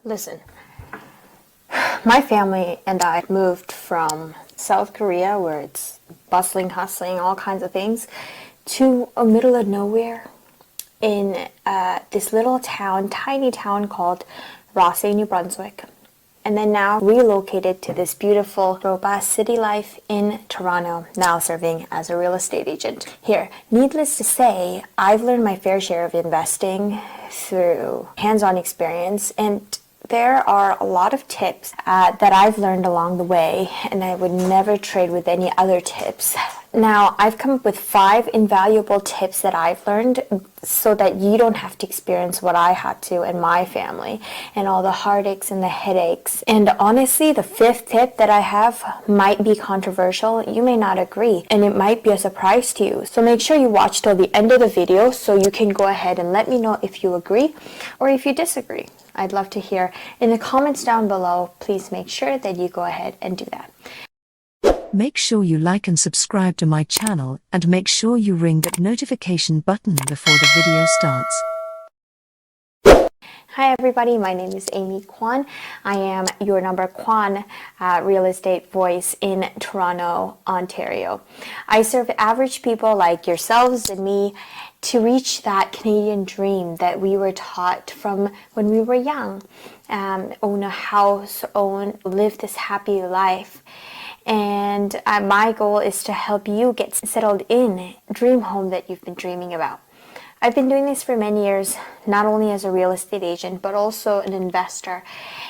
Listen, my family and I moved from South Korea, where it's bustling, hustling, all kinds of things, to a middle of nowhere in this little town, tiny town called Rosse, New Brunswick. And then now relocated to this beautiful, robust city life in Toronto, now serving as a real estate agent here. Needless to say, I've learned my fair share of investing through hands-on experience, and there are a lot of tips that I've learned along the way, and I would never trade with any other tips. Now, I've come up with 5 invaluable tips that I've learned so that you don't have to experience what I had to in my family and all the heartaches and the headaches. And honestly, the 5th tip that I have might be controversial. You may not agree, and it might be a surprise to you. So make sure you watch till the end of the video so you can go ahead and let me know if you agree or if you disagree. I'd love to hear in the comments down below. Please make sure that you go ahead and do that. Make sure you like and subscribe to my channel, and make sure you ring that notification button before the video starts. Hi everybody, my name is Amy Kwan. I am your number Kwan real estate voice in Toronto, Ontario. I serve average people like yourselves and me to reach that Canadian dream that we were taught from when we were young. Own a house, live this happy life. And my goal is to help you get settled in dream home that you've been dreaming about. I've been doing this for many years, not only as a real estate agent, but also an investor.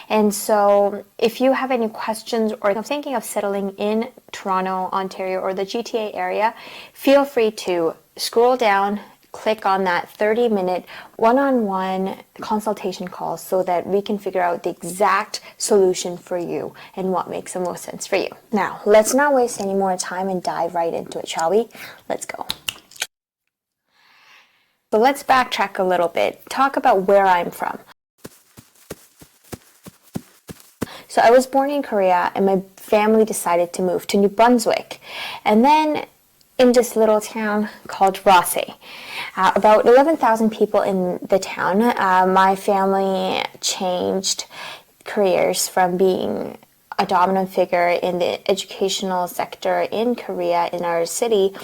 And so if you have any questions or are thinking of settling in Toronto, Ontario, or the GTA area, feel free to scroll down, click on that 30-minute one-on-one consultation call so that we can figure out the exact solution for you and what makes the most sense for you. Now, let's not waste any more time and dive right into it, shall we? Let's go. So let's backtrack a little bit, talk about where I'm from. So I was born in Korea and my family decided to move to New Brunswick. And then in this little town called Rosse. About 11,000 people in the town. My family changed careers from being a dominant figure in the educational sector in Korea, in our city,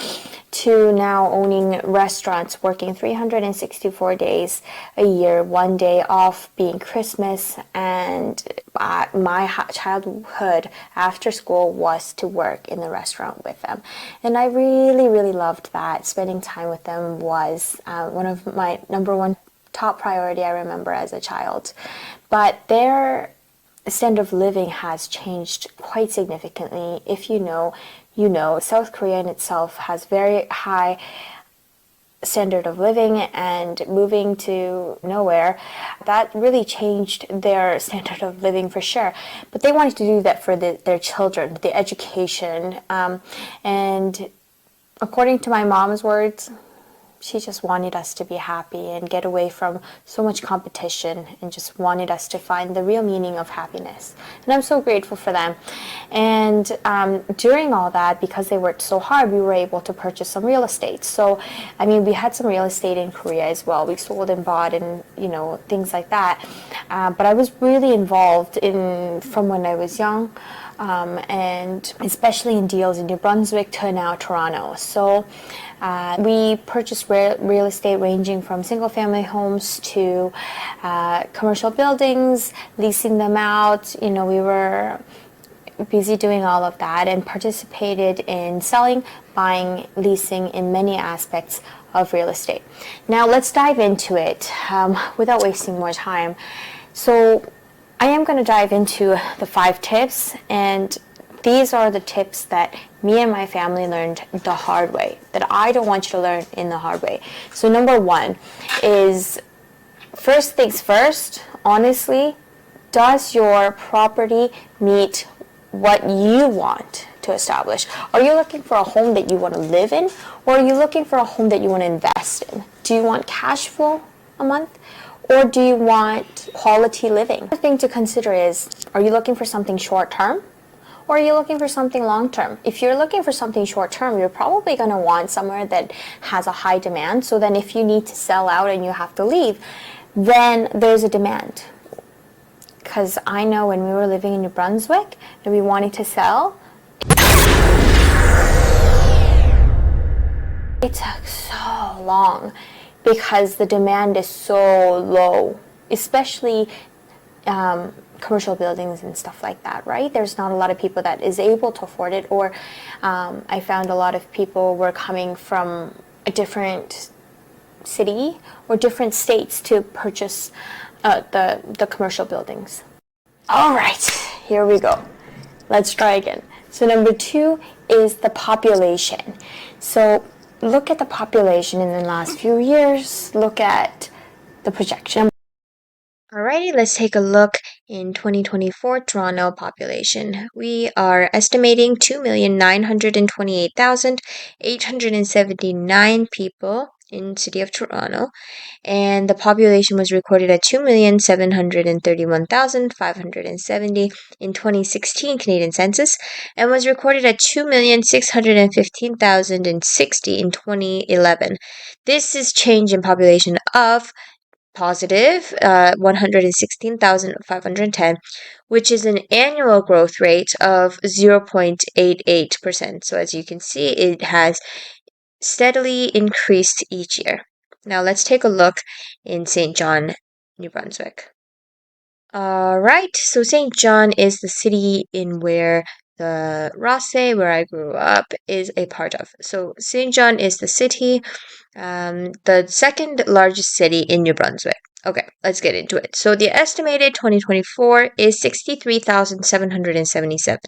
to now owning restaurants, working 364 days a year, one day off being Christmas. And my childhood after school was to work in the restaurant with them. And I really, really loved that. Spending time with them was one of my number one top priority I remember as a child. But their standard of living has changed quite significantly. If you know, you know. South Korea in itself has very high standard of living, and moving to nowhere, that really changed their standard of living for sure. But they wanted to do that for their children, the education. And according to my mom's words, she just wanted us to be happy and get away from so much competition, and just wanted us to find the real meaning of happiness. And I'm so grateful for them. And during all that, because they worked so hard, we were able to purchase some real estate. So, I mean, we had some real estate in Korea as well. We sold and bought and, you know, things like that. But I was really involved from when I was young. And especially in deals in New Brunswick to now Toronto. So we purchased real estate ranging from single-family homes to commercial buildings, leasing them out. You know, we were busy doing all of that and participated in selling, buying, leasing in many aspects of real estate. Now let's dive into it without wasting more time. So I am going to dive into the 5 tips, and these are the tips that me and my family learned the hard way, that I don't want you to learn in the hard way. So number 1 is, first things first, honestly, does your property meet what you want to establish? Are you looking for a home that you want to live in, or are you looking for a home that you want to invest in? Do you want cash flow a month? Or do you want quality living? Another thing to consider is, are you looking for something short-term? Or are you looking for something long-term? If you're looking for something short-term, you're probably going to want somewhere that has a high demand. So then if you need to sell out and you have to leave, then there's a demand. because I know when we were living in New Brunswick and we wanted to sell, it took so long because the demand is so low, especially commercial buildings and stuff like that, right? There's not a lot of people that is able to afford it, or I found a lot of people were coming from a different city or different states to purchase the commercial buildings. All right, here we go. Let's try again. So number 2 is the population. So look at the population in the last few years. Look at the projection. Alrighty, let's take a look in 2024 Toronto population. We are estimating 2,928,879 people in City of Toronto, and the population was recorded at 2,731,570 in 2016 Canadian Census, and was recorded at 2,615,060 in 2011. This is change in population of positive 116,510, which is an annual growth rate of 0.88%. So as you can see, it has steadily increased each year. Now let's take a look in St. John, New Brunswick. Alright, so St. John is the city in where the Rosse, where I grew up, is a part of. So St. John is the city, the second largest city in New Brunswick. Okay, let's get into it. So the estimated 2024 is 63,777.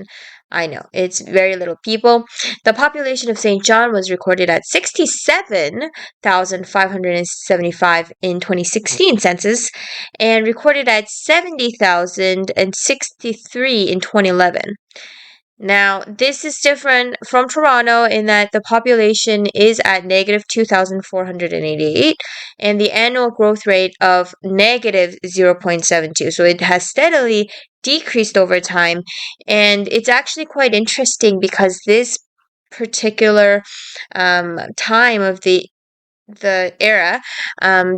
I know, it's very little people. The population of St. John was recorded at 67,575 in 2016 census, and recorded at 70,063 in 2011. Now, this is different from Toronto in that the population is at negative 2,488 and the annual growth rate of negative 0.72. So it has steadily decreased over time. And it's actually quite interesting because this particular time of the era,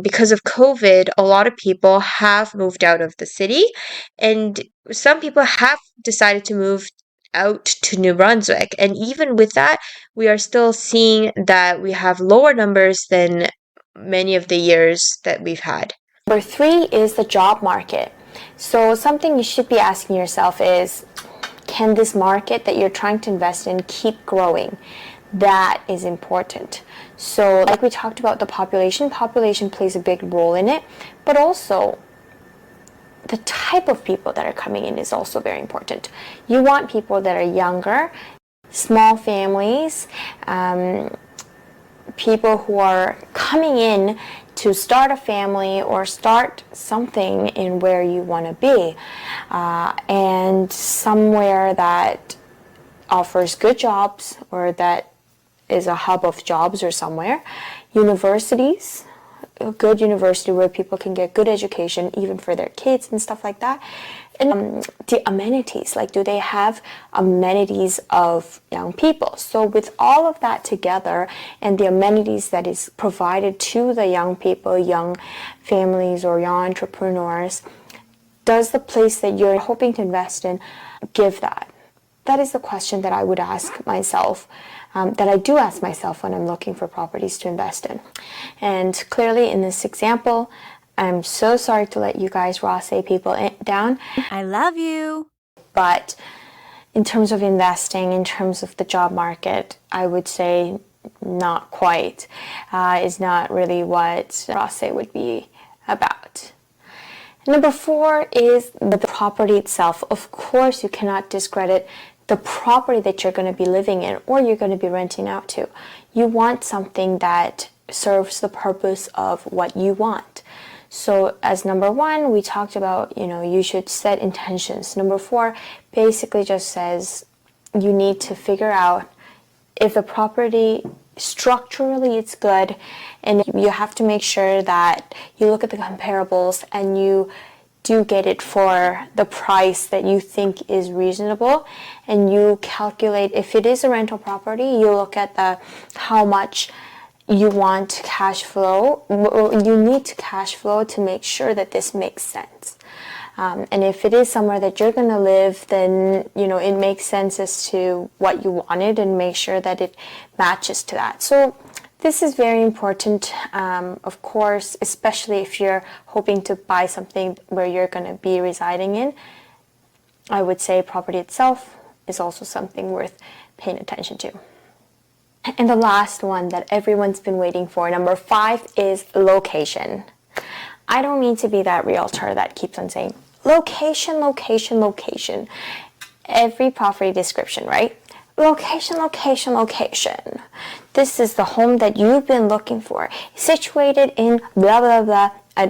because of COVID, a lot of people have moved out of the city, and some people have decided to move out to New Brunswick. And even with that, we are still seeing that we have lower numbers than many of the years that we've had. Number 3 is the job market. So something you should be asking yourself is, can this market that you're trying to invest in keep growing? That is important. So like we talked about the population plays a big role in it, but also the type of people that are coming in is also very important. You want people that are younger, small families, people who are coming in to start a family or start something in where you want to be, and somewhere that offers good jobs or that is a hub of jobs or somewhere. Universities, a good university where people can get good education even for their kids and stuff like that. And the amenities, like do they have amenities of young people? So with all of that together and the amenities that is provided to the young people, young families or young entrepreneurs, does the place that you're hoping to invest in give that? That is the question that I would ask myself, that I do ask myself when I'm looking for properties to invest in. And clearly in this example, I'm so sorry to let you guys Rosse people down. I love you. But in terms of investing, in terms of the job market, I would say not quite. Is not really what Rosse would be about. Number 4 is the property itself. Of course, you cannot discredit the property that you're going to be living in or you're going to be renting out to. You want something that serves the purpose of what you want. So as number 1, we talked about, you should set intentions. Number 4 basically just says you need to figure out if the property structurally it's good, and you have to make sure that you look at the comparables and you do get it for the price that you think is reasonable, and you calculate if it is a rental property, you look at how much you want cash flow, you need to cash flow to make sure that this makes sense. And if it is somewhere that you're going to live, then, it makes sense as to what you wanted and make sure that it matches to that. So this is very important, of course, especially if you're hoping to buy something where you're going to be residing in. I would say property itself is also something worth paying attention to. And the last one that everyone's been waiting for, number 5, is location. I don't mean to be that realtor that keeps on saying, location, location, location. Every property description, right? Location, location, location. This is the home that you've been looking for, situated in blah, blah, blah. I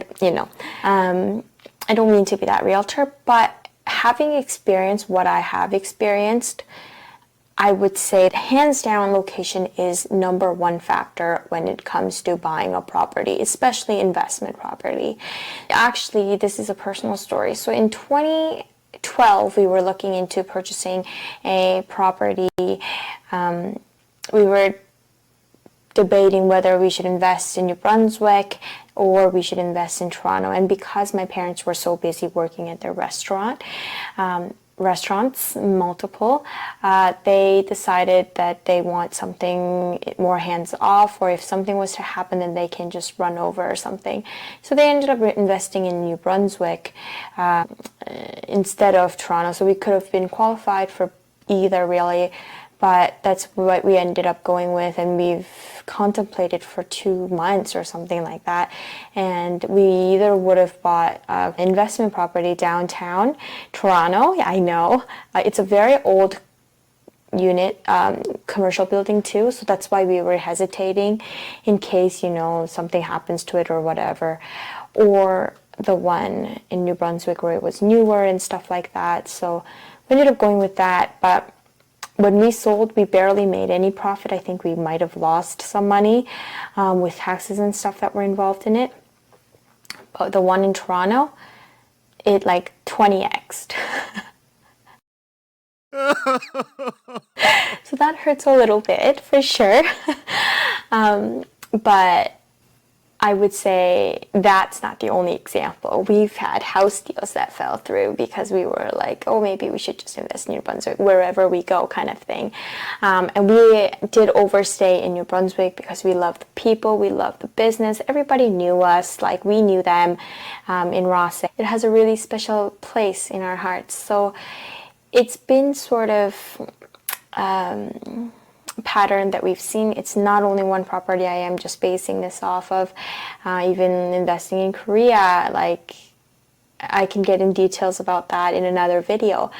don't mean to be that realtor, but having experienced what I have experienced, I would say hands down location is number 1 factor when it comes to buying a property, especially investment property. Actually, this is a personal story. So in 2012, we were looking into purchasing a property. We were debating whether we should invest in New Brunswick or we should invest in Toronto. And because my parents were so busy working at their restaurants, multiple, they decided that they want something more hands-off, or if something was to happen, then they can just run over or something. So they ended up investing in New Brunswick instead of Toronto. So we could have been qualified for either, really, but that's what we ended up going with, and we've contemplated for 2 months or something like that. And we either would have bought an investment property downtown Toronto. Yeah, I know. It's a very old unit, commercial building too, so that's why we were hesitating in case, something happens to it or whatever. Or the one in New Brunswick where it was newer and stuff like that. So we ended up going with that, but when we sold, we barely made any profit. I think we might have lost some money with taxes and stuff that were involved in it. But the one in Toronto, it 20x'd. So that hurts a little bit, for sure. But I would say that's not the only example. We've had house deals that fell through because we were like, oh, maybe we should just invest in New Brunswick wherever we go, kind of thing. And we did overstay in New Brunswick because we loved the people, we loved the business. Everybody knew us, we knew them in Ross. It has a really special place in our hearts. So it's been sort of pattern that we've seen. It's not only one property I am just basing this off of. Even investing in Korea, I can get in details about that in another video.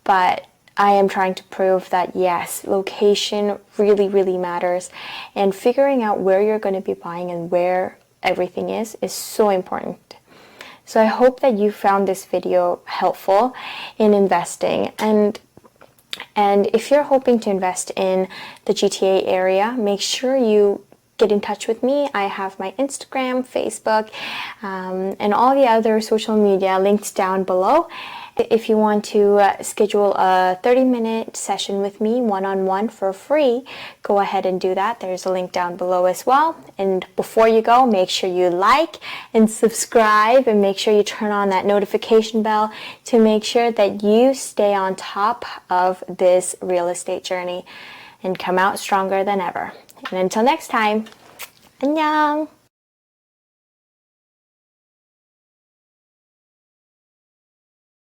But I am trying to prove that yes, location really, really matters, and figuring out where you're going to be buying and where everything is so important. So I hope that you found this video helpful in investing. And if you're hoping to invest in the GTA area, make sure you get in touch with me. I have my Instagram, Facebook, and all the other social media linked down below. If you want to schedule a 30-minute session with me one-on-one for free, go ahead and do that. There's a link down below as well. And before you go, make sure you like and subscribe, and make sure you turn on that notification bell to make sure that you stay on top of this real estate journey and come out stronger than ever. And until next time, 안녕!